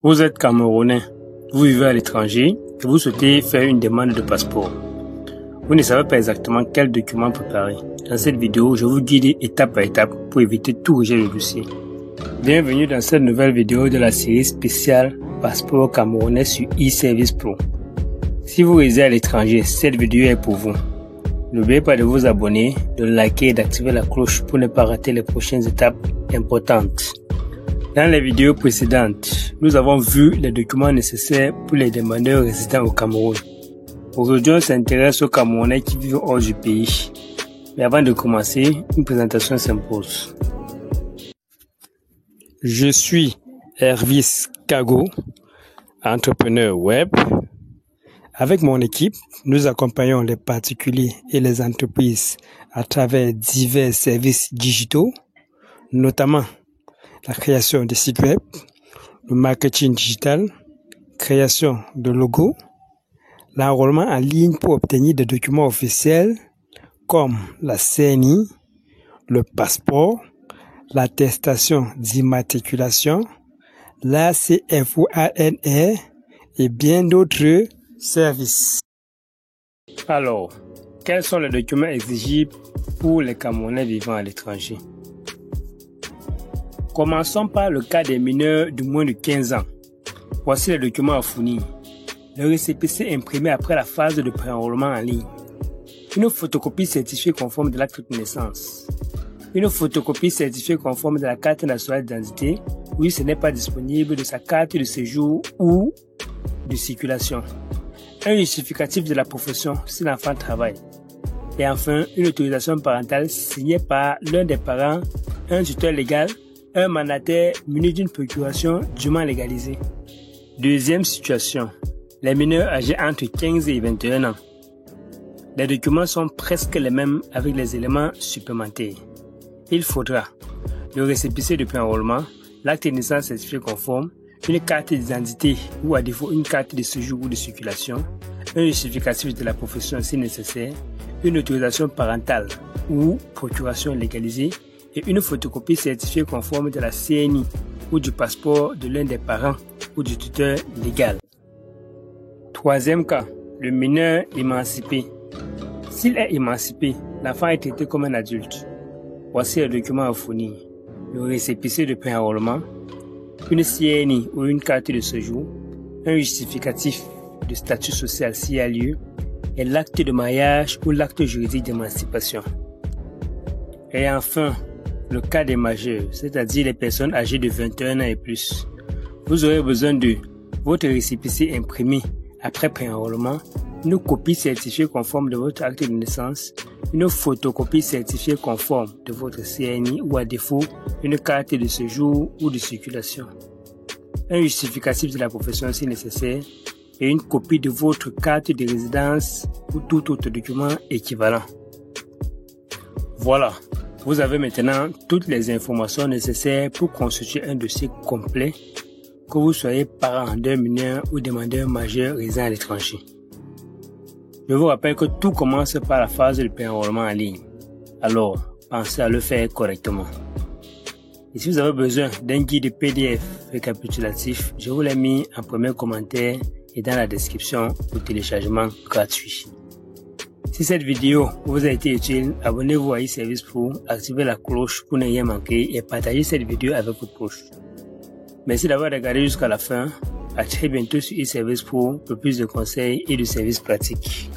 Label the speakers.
Speaker 1: Vous êtes Camerounais, vous vivez à l'étranger et vous souhaitez faire une demande de passeport. Vous ne savez pas exactement quel document préparer. Dans cette vidéo, je vous guide étape par étape pour éviter tout rejet de dossier. Bienvenue dans cette nouvelle vidéo de la série spéciale Passeport camerounais sur e-Service Pro. Si vous résidez à l'étranger, cette vidéo est pour vous. N'oubliez pas de vous abonner, de liker et d'activer la cloche pour ne pas rater les prochaines étapes importantes. Dans les vidéos précédentes, nous avons vu les documents nécessaires pour les demandeurs résidant au Cameroun. Aujourd'hui, on s'intéresse aux Camerounais qui vivent hors du pays. Mais avant de commencer, une présentation s'impose. Je suis Hervis Kago, entrepreneur web. Avec mon équipe, nous accompagnons les particuliers et les entreprises à travers divers services digitaux, notamment la création de sites web, le marketing digital, création de logos, l'enrôlement en ligne pour obtenir des documents officiels comme la CNI, le passeport, l'attestation d'immatriculation, la CFOANR et bien d'autres services. Alors, quels sont les documents exigibles pour les Camerounais vivant à l'étranger? Commençons par le cas des mineurs de moins de 15 ans. Voici les documents à fournir. Le récépissé imprimé après la phase de pré-enrôlement en ligne. Une photocopie certifiée conforme de l'acte de naissance. Une photocopie certifiée conforme de la carte nationale d'identité, oui, ce n'est pas disponible, de sa carte de séjour ou de circulation. Un justificatif de la profession si l'enfant travaille. Et enfin, une autorisation parentale signée par l'un des parents, un tuteur légal, un mandataire muni d'une procuration dûment légalisée. Deuxième situation, les mineurs âgés entre 15 et 21 ans. Les documents sont presque les mêmes avec les éléments supplémentaires. Il faudra le récépissé de pré-enrôlement, l'acte de naissance certifié conforme, une carte d'identité ou à défaut une carte de séjour ou de circulation, un justificatif de la profession si nécessaire, une autorisation parentale ou procuration légalisée et une photocopie certifiée conforme de la CNI ou du passeport de l'un des parents ou du tuteur légal. Troisième cas, le mineur émancipé. S'il est émancipé, l'enfant est traité comme un adulte. Voici les documents à fournir. Le récépissé de pré-enrôlement, une CNI ou une carte de séjour, un justificatif de statut social s'il y a lieu, et l'acte de mariage ou l'acte juridique d'émancipation. Et enfin, le cas des majeurs, c'est-à-dire les personnes âgées de 21 ans et plus. Vous aurez besoin de votre récépissé imprimé après pré-enrôlement, une copie certifiée conforme de votre acte de naissance, une photocopie certifiée conforme de votre CNI ou à défaut, une carte de séjour ou de circulation, un justificatif de la profession si nécessaire et une copie de votre carte de résidence ou tout autre document équivalent. Voilà, vous avez maintenant toutes les informations nécessaires pour constituer un dossier complet, que vous soyez parent d'un mineur ou demandeur majeur résidant à l'étranger. Je vous rappelle que tout commence par la phase de pré-enrôlement en ligne. Alors, pensez à le faire correctement. Et si vous avez besoin d'un guide PDF récapitulatif, je vous l'ai mis en premier commentaire et dans la description pour téléchargement gratuit. Si cette vidéo vous a été utile, abonnez-vous à e-Service Pro, activez la cloche pour ne rien manquer et partagez cette vidéo avec vos proches. Merci d'avoir regardé jusqu'à la fin. À très bientôt sur e-Service Pro pour plus de conseils et de services pratiques.